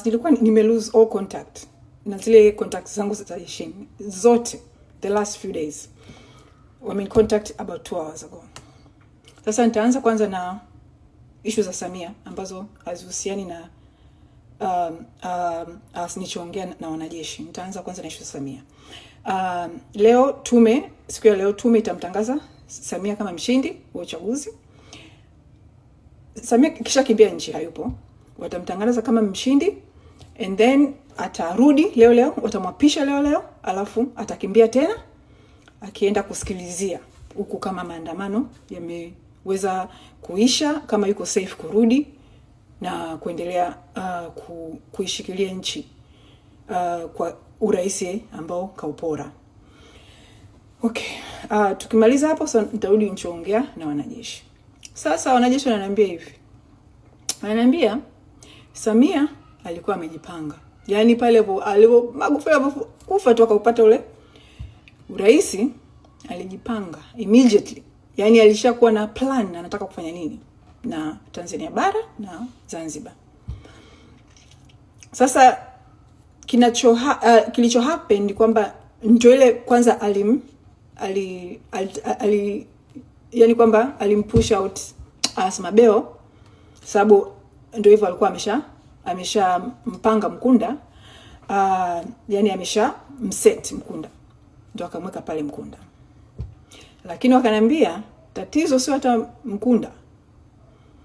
nilikuwa nime-lose all contact na zile contacts zangu za jeshini zote the last few days. Wame contact about 2 hours ago. Sasa nitaanza kwanza na issue za Samia ambazo hazihusiani na nilichoongea na wanajeshi. Nitaanza kwanza na issue za Samia. Leo siku ya leo tume itamtangaza Samia kama mshindi wa uchaguzi. Samia kisha kimbia nchi, hayupo. Watamtangaza kama mshindi and then atarudi leo, watamwapisha leo, alafu atakimbia tena akienda kusikilizia huku kama maandamano yameweza kuisha, kama yuko safe kurudi na kuendelea kuishikilia nchi kwa uraisi ambao kaupora. Okay, tukimaliza hapo sasa nitarudi nichoongea na wanajeshi. Sasa wanajeshi wananiambia hivi. Wananiambia Samia alikuwa amejipanga. Yaani pale Magufuli kufa tu akaupata ule uraisi, alijipanga immediately. Yaani alishakuwa na plan anataka kufanya nini na Tanzania bara na Zanzibar. Sasa kilicho happen ni kwamba ndio ile kwanza yani kwamba alimpush out Asmabeo, sababu ndio hivyo alikuwa amesha mpanga Mkunda, yani amesha mset Mkunda, ndio akamweka pale Mkunda. Lakini wakaniambia tatizo sio hata Mkunda,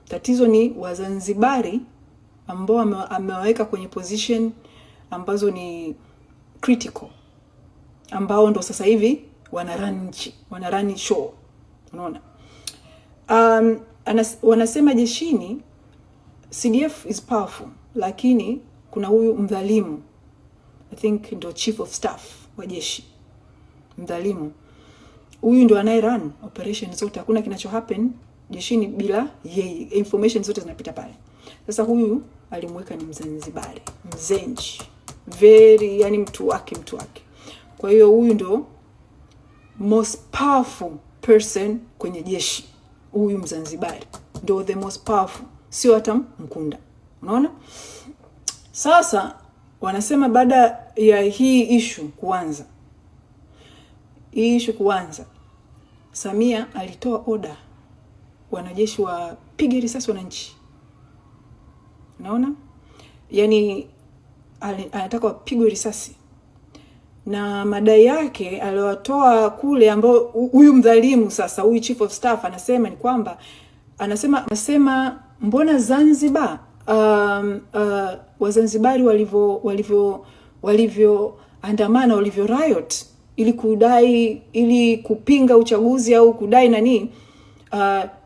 tatizo ni Wazanzibari ambao amewaweka kwenye position ambazo ni critical, ambao ndo sasa hivi wanarun show. Unaona? Wanasema jeshini CDF is powerful, lakini kuna huyu mdhalimu, I think ndo chief of staff wa jeshi, mdhalimu huyu ndo anaye run operation zote. Hakuna kinacho happen jeshini bila yeye, information zote zinapita pale. Sasa huyu alimweka ni Mzanzibari, mzenji, very, yani mtu wake. Kwa hiyo huyu ndo most powerful person kwenye jeshi. Huyu Mzanzibari ndo the most powerful, sio hata Mkunda. Unaona? Sasa wanasema baada ya hii issue kuanza, Samia alitoa order wanajeshi wapige risasi wananchi. Unaona? Yani anataka wapigwe risasi. Na madai yake aliyotoa kule, ambao huyu mdhalimu sasa, huyu chief of staff anasema ni kwamba anasema mbona Zanzibar Wazanzibari walivyo andamana, walivyo riot ili kupinga uchaguzi au kudai nani,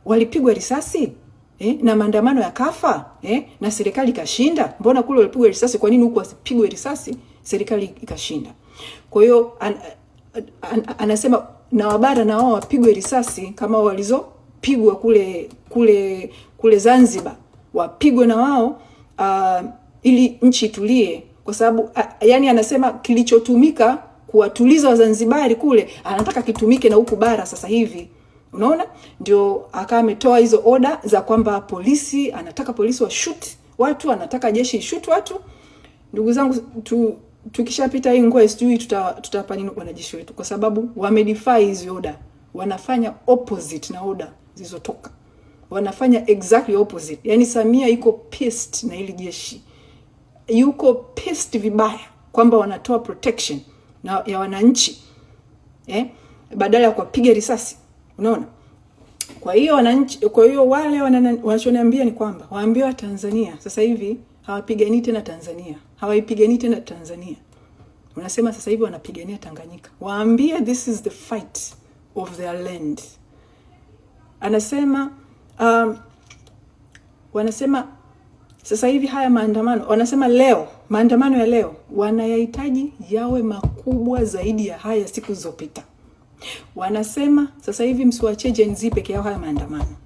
walipigwa risasi na maandamano yakafa na serikali ikashinda. Mbona kule walipigwa risasi, kwa nini huku wasipigwe risasi serikali ikashinda? Kwa hiyo anasema na wabara na wao wapigwe risasi kama walizopigwa kule Zanzibar, wapigwe na wao ili nchi itulie. Kwa sababu yani anasema kilichotumika kuwatuliza Wazanzibari kule anataka kitumike na huku bara sasa hivi. Unaona? Ndio akawa ametoa hizo order za kwamba polisi, anataka polisi wa shoot watu, anataka jeshi shoot watu. Ndugu zangu, tukishapita hii ngwe sijui tutapa nini wanajeshi wetu, kwa sababu wamedefy hizo order. Wanafanya opposite na order zilizotoka. Wanafanya exactly opposite. Yani Samia yuko pissed na hili jeshi. Yuko pissed vibaya kwamba wanatoa protection ya wananchi. Badala ya kupiga risasi. Unaona? Kwa hiyo wale wanachoniambia ni kwamba waambiwa Tanzania sasa hivi hawapigani tena Tanzania. Hawaipigani tena Tanzania. Wanasema sasa hivi wanapigania Tanganyika. Waambie this is the fight of their land. Anasema wanasema sasa hivi haya maandamano, wanasema maandamano ya leo wanayahitaji yawe makubwa zaidi ya haya siku zilizopita. Wanasema sasa hivi msiwache Gen Z peke yao haya maandamano.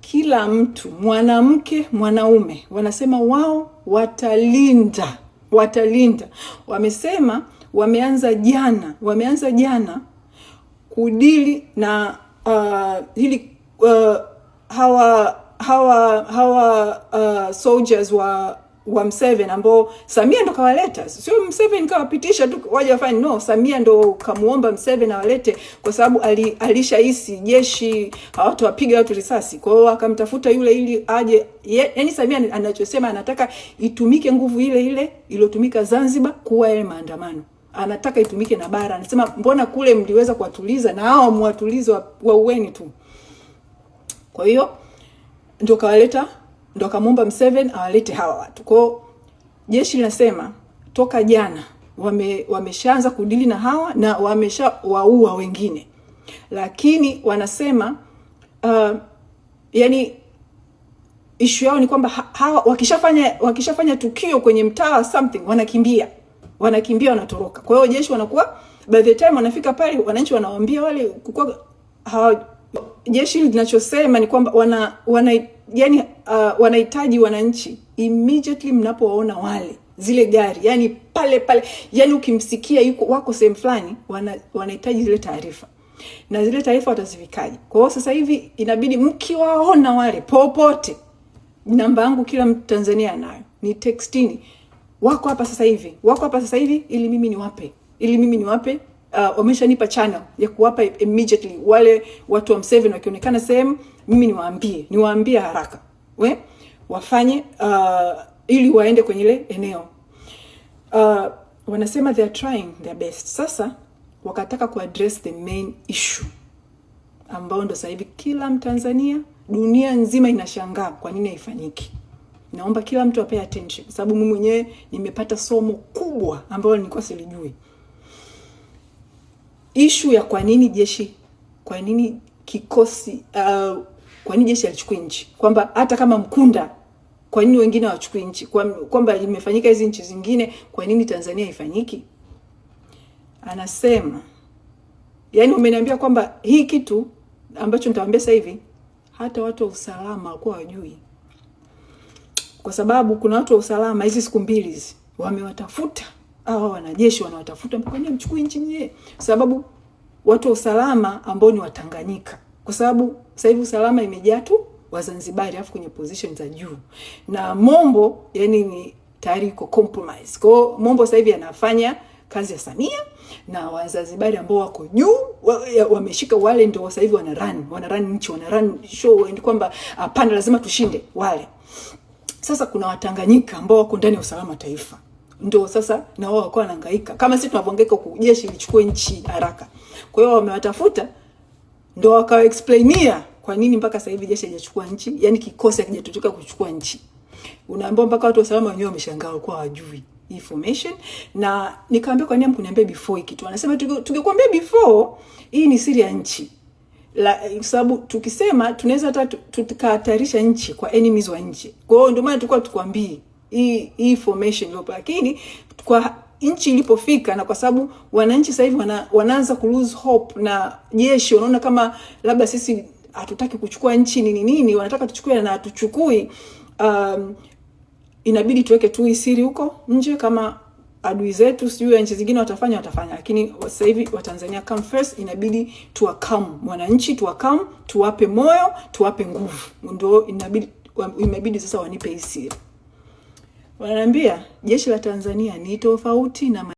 Kila mtu, mwanamke, mwanaume, wanasema wao watalinda. Wamesema wameanza jana kudili na hawa soldiers wa Museveni ambao Samia ndo kawaleta. Sio Museveni kawapitisha tu waje wafanye, no, Samia ndo kamuomba Museveni awalete kwa sababu alishahisi jeshi hawatawapiga watu risasi. Kwa hiyo akamtafuta yule ili aje. Yaani Samia anachosema anataka itumike nguvu ile ile iliyotumika Zanzibar kuwa ile maandamano. Anataka itumike na bara. Anasema mbona kule mliweza kuwatuliza na hao mwatulize wa uweni tu. Kwa hiyo ndio kawaleta, ndio kamuomba Museveni awalete hawa watu. Kwa jeshi linasema toka jana wameshaanza kudili na hawa na wameshawaua wengine. Lakini wanasema yani issue yao ni kwamba hawa wakishafanya tukio kwenye mtaa something wanakimbia wanatoroka. Kwa hiyo jeshi wanakuwa by the time wanafika pale wananchi wanawaambia wale jeshi linachosema ni kwamba wanahitaji wananchi immediately mnapowaona wale zile gari, yani pale yani ukimsikia wako sehemu fulani, wanahitaji zile taarifa. Na zile taarifa watazifikaje? Kwa hiyo sasa hivi inabidi mkiwaona wale popote, namba yangu kila Mtanzania anayo, ni textini, wako hapa sasa hivi ili mimi niwape wameshanipa channel ya kuwapa immediately wale watu wa Museveni wakionekana sehemu, mimi niwaambie haraka wafanye ili waende kwenye ile eneo. Wanasema they are trying their best. Sasa wakataka kuaddress the main issue ambao ndo sasa hivi kila Mtanzania, dunia nzima inashangaa kwa nini haifanyiki. Naomba kila mtu apae attention kwa sababu mimi mwenyewe nimepata somo kubwa ambalo nilikuwa silijui. Issue ya kwa nini kikosi kwa nini jeshi alichukua nchi, kwamba hata kama Mkunda kwa nini wengine hawachukui nchi, kwamba imefanyika hizi nchi zingine, kwa nini Tanzania haifanyiki? Anasema yani umeniambia kwamba hii kitu ambacho nitawaambia sasa hivi hata watu wa usalama walikuwa wajui, kwa sababu kuna watu wa usalama hizi siku mbili hizi wamewatafuta hao wanajeshi, wanawatafuta mpaka ni mchukue nchi nyie, sababu watu wa usalama ambao ni Watanganyika, kwa sababu sasa hivi usalama imejaa tu Wazanzibari afu kwenye position za juu, na Mombo yani ni tayari iko compromise. Kwa Mombo sasa hivi anafanya kazi ya Samia na Wazanzibari ambao wako juu wameshika wale ndio sasa hivi wanarun nchi, wanarun show, ni kwamba hapana lazima tushinde wale. Sasa kuna Watanganyika ambao wako ndani ya usalama taifa, ndio sasa na wao wako wanahangaika kama sisi tunavyohangaika kujeshi lichukue nchi haraka. Kwa hiyo wamewatafuta ndio wakawa explainia kwa nini mpaka sasa hivi jeshi hajachukua nchi, yani kikosi hakijatoka kuchukua nchi. Unaambia mpaka watu wa usalama wenyewe wameshangaa kwa hawajui information. Na nikaambia kwa nini mkuniambia before hiki kitu? Anasema tungekwambia before, hii ni siri ya nchi. Sababu tukisema tunaweza hata tukahatarisha nchi kwa enemies wa nchi. Kwa hiyo ndio maana tulikuwa tukwambie hii information iliyopo, lakini kwa nchi ilipofika na kwa sababu wananchi sasa hivi wanaanza ku lose hope na jeshi wanaona kama labda sisi hatutaki kuchukua nchi nini wanataka tuchukue na hatuchukui, inabidi tuweke tu siri huko nje kama adui zetu sijui nchi zingine watafanya, lakini sasa hivi Watanzania come first, inabidi tuwakam wananchi, tuwape moyo, tuwape nguvu, ndio inabidi sasa wanipe hii siri. Wananiambia jeshi la Tanzania ni tofauti na